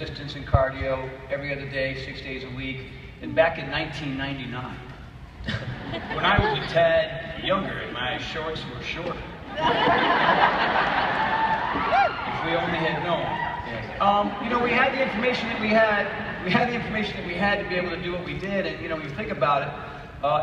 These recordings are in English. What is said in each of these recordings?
Resistance and cardio every other day, 6 days a week. And back in 1999, when I was a tad younger and my shorts were shorter, if we only had known. You know, we had the information that we had. We had the information that we had to be able to do what we did. And you know, when you think about it,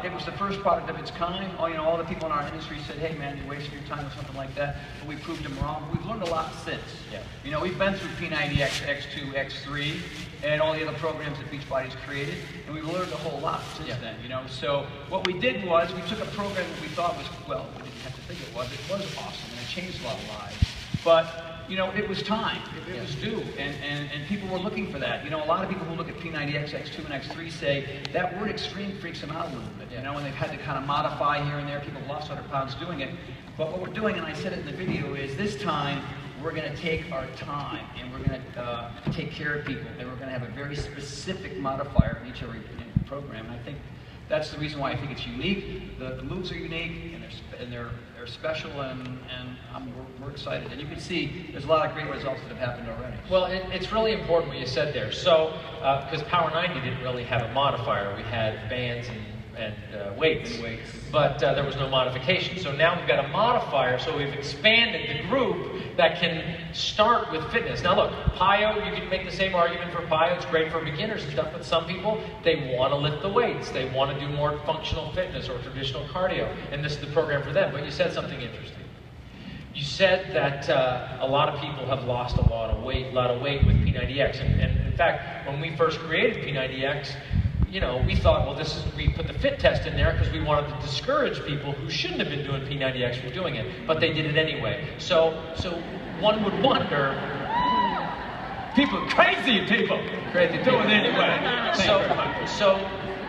it was the first product of its kind. All the people in our industry said, "Hey, man, you're wasting your time with something like that." But we proved them wrong. We've learned a lot since. Yeah. You know, we've been through P90X, X2, X3, and all the other programs that Beachbody's created, and we've learned a whole lot since then. You know, so what we did was we took a program that we thought was, well, we didn't have to think it was awesome, and it changed a lot of lives. But you know, it was time. It was due, and people were looking for that. You know, a lot of people who look at P90X, X2, and X3 say that word extreme freaks them out a little bit. You know, and they've had to kind of modify here and there. People have lost 100 pounds doing it. But what we're doing, and I said it in the video, is this time we're going to take our time and we're going to take care of people, and we're going to have a very specific modifier in each every program. And I think that's the reason why I think it's unique. The moves are unique, and they're special, and we're excited. And you can see there's a lot of great results that have happened already. Well, it's really important what you said there. So, because Power 90 didn't really have a modifier. We had bands and weights. But there was no modification. So now we've got a modifier, so we've expanded the group that can start with fitness. Now look, PiYo, you can make the same argument for PiYo. It's great for beginners and stuff, but some people, they want to lift the weights. They want to do more functional fitness or traditional cardio, and this is the program for them. But you said something interesting. You said that a lot of people have lost a lot of weight with P90X. And in fact, when we first created P90X, you know, we thought, well, we put the fit test in there because we wanted to discourage people who shouldn't have been doing P90X from doing it, but they did it anyway. So one would wonder, crazy people do it anyway. So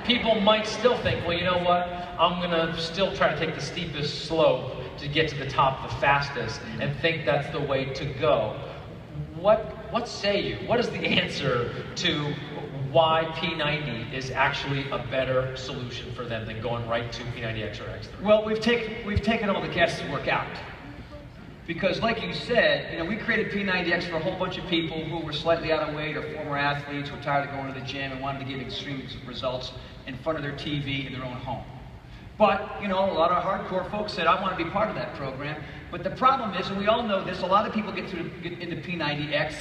people might still think, well, you know what? I'm gonna still try to take the steepest slope to get to the top the fastest, and think that's the way to go. What say you? What is the answer to why P90 is actually a better solution for them than going right to P90X or X3? Well, we've taken all the guesswork out. Because like you said, you know, we created P90X for a whole bunch of people who were slightly out of weight or former athletes who were tired of going to the gym and wanted to get extreme results in front of their TV in their own home. But, you know, a lot of hardcore folks said, I want to be part of that program. But the problem is, and we all know this, a lot of people get into P90X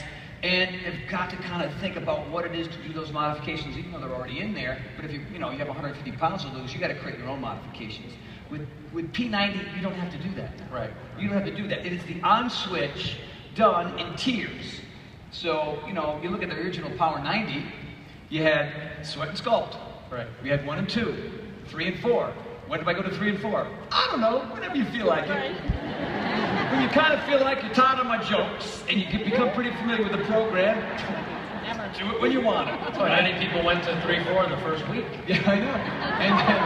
and have got to kind of think about what it is to do those modifications, even though they're already in there. But if you have 150 pounds to lose, you got to create your own modifications. With P90, you don't have to do that. Right. You don't have to do that. It is the on switch done in tiers. So, you know, you look at the original Power 90, you had Sweat and Sculpt. Right. We had 1 and 2, 3 and 4. When do I go to 3 and 4? I don't know, whenever you feel like it. When you kind of feel like you're tired of my jokes and you become pretty familiar with the program, do it when you want it. That's why many people went to 3-4 in the first week. Yeah, I know. And then,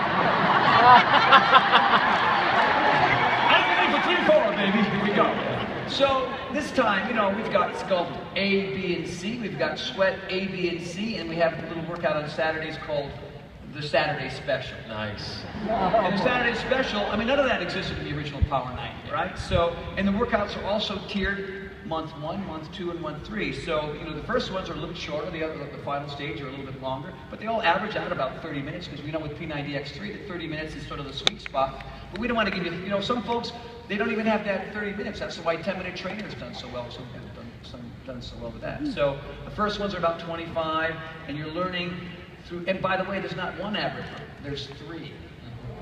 I'm ready for 3-4, baby. Here we go. So this time, you know, we've got Sculpt A, B, and C. We've got Sweat A, B, and C, and we have a little workout on Saturdays called the Saturday Special. Nice. And the Saturday Special, I mean, none of that existed in the original Power 90, right? So, and the workouts are also tiered month 1, month 2, and month 3. So, you know, the first ones are a little shorter, the final stage are a little bit longer, but they all average out about 30 minutes because we know with P90X3 that 30 minutes is sort of the sweet spot. But we don't want to give you know, some folks, they don't even have that 30 minutes. That's why 10-minute trainer's done so well. Some have done so well with that. So the first ones are about 25, and you're learning through, and by the way, there's not one average, there's 3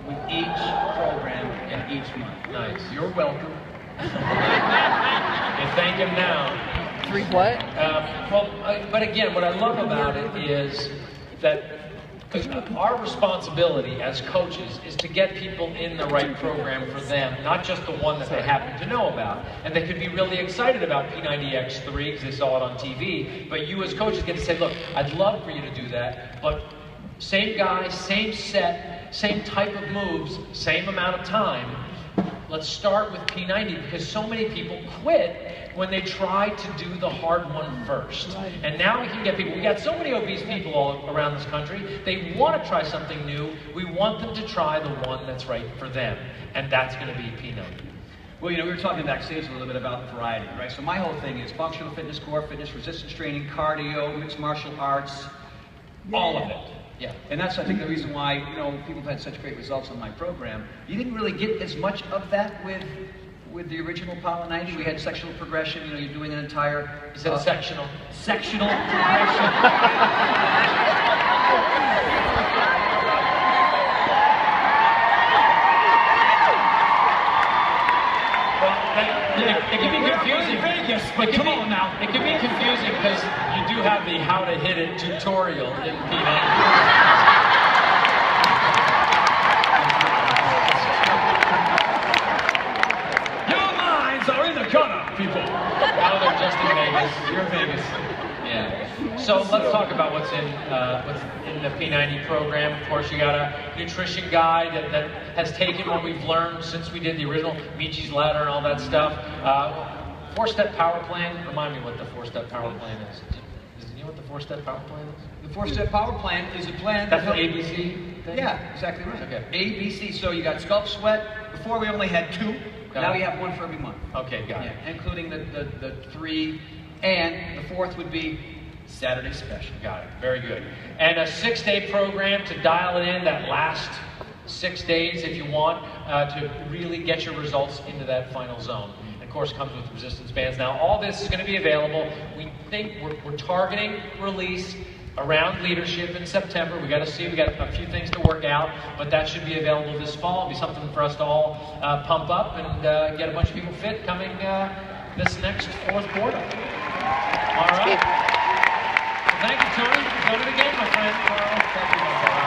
with each program and each month. Nice. You're welcome. You thank him now. 3 what? But again, what I love about it is that our responsibility as coaches is to get people in the right program for them, not just the one that they happen to know about. And they could be really excited about P90X3 because they saw it on TV, but you as coaches get to say, look, I'd love for you to do that, but same guy, same set, same type of moves, same amount of time. Let's start with P90 because so many people quit when they try to do the hard one first. Right. And now we can get people, we got so many obese people all around this country, they want to try something new. We want them to try the one that's right for them. And that's going to be P90. Well, you know, we were talking backstage a little bit about variety, right? So my whole thing is functional fitness, core fitness, resistance training, cardio, mixed martial arts, all of it. Yeah. And that's, I think, the reason why, you know, people have had such great results on my program. You didn't really get as much of that with the original Power 90. We had sectional progression, you know, you're doing an entire... You said sectional. Sectional progression. It can be confusing. Vegas, but come on now. It can be confusing because you do have the how to hit it tutorial in P90. Your minds are in the gutter, people. Now they're just in Vegas. You're in Vegas. Yeah. So let's talk about what's in the P90 program. Of course, you got a nutrition guide that has taken what we've learned since we did the original Michi's Ladder and all that stuff. Four-step power plan. Remind me what the four-step power plan is. Do you know what the four-step power plan is? The four-step power plan is a plan That's that the ABC thing? Yeah, exactly right. Okay. ABC. So you got Sculpt Sweat. Before we only had 2. Now you have 1 for every month. Okay, got it. Including the 3, and the 4th would be Saturday Special. Got it. Very good. And a 6-day program to dial it in, that last 6 days if you want, to really get your results into that final zone. And of course, it comes with resistance bands. Now, all this is going to be available. We think we're targeting release around leadership in September. We got to see. We got a few things to work out, but that should be available this fall. It'll be something for us to all pump up and get a bunch of people fit coming this next 4th quarter. All right. Thank you, Tony. Done it again, my friend. Thank you, my friend.